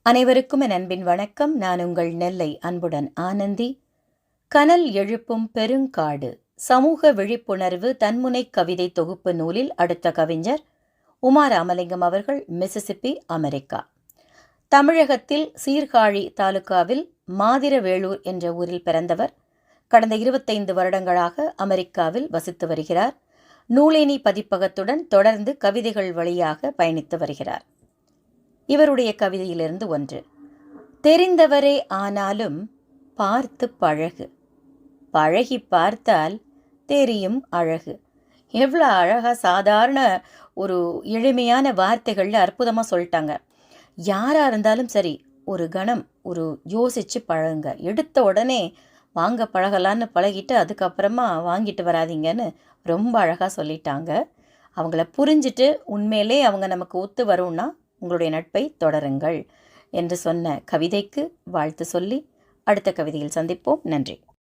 அனைவருக்கும் என் அன்பின் வணக்கம். நான் உங்கள் நெல்லை அன்புடன் ஆனந்தி. கனல் எழுப்பும் பெருங்காடு சமூக விழிப்புணர்வு தன்முனை கவிதை தொகுப்பு நூலில் அடுத்த கவிஞர் உமா ராமலிங்கம் அவர்கள், மிசிசிப்பி, அமெரிக்கா. தமிழகத்தில் சீர்காழி தாலுகாவில் மாதிரவேளூர் என்ற ஊரில் பிறந்தவர். கடந்த 25 வருடங்களாக அமெரிக்காவில் வசித்து வருகிறார். நூலேணி பதிப்பகத்துடன் தொடர்ந்து கவிதைகள் வழியாக பயணித்து வருகிறார். இவருடைய கவிதையிலிருந்து ஒன்று: தெரிந்தவரே ஆனாலும் பார்த்து பழகு, பழகி பார்த்தால் தெரியும் அழகு. எவ்வளோ அழகாக சாதாரண ஒரு எளிமையான வார்த்தைகளில் அற்புதமாக சொல்லிட்டாங்க. யாராக இருந்தாலும் சரி, ஒரு கணம் ஒரு யோசித்து பழகுங்க. எடுத்த உடனே வாங்க பழகலான்னு பழகிட்டு அதுக்கப்புறமா வாங்கிட்டு வராதிங்கன்னு ரொம்ப அழகாக சொல்லிட்டாங்க. அவங்கள புரிஞ்சுட்டு உண்மையிலே அவங்க நமக்கு ஒத்து வரும்னா உங்களுடைய நட்பை தொடருங்கள் என்று சொன்ன கவிதைக்கு வாழ்த்து சொல்லி அடுத்த கவிதையில் சந்திப்போம். நன்றி.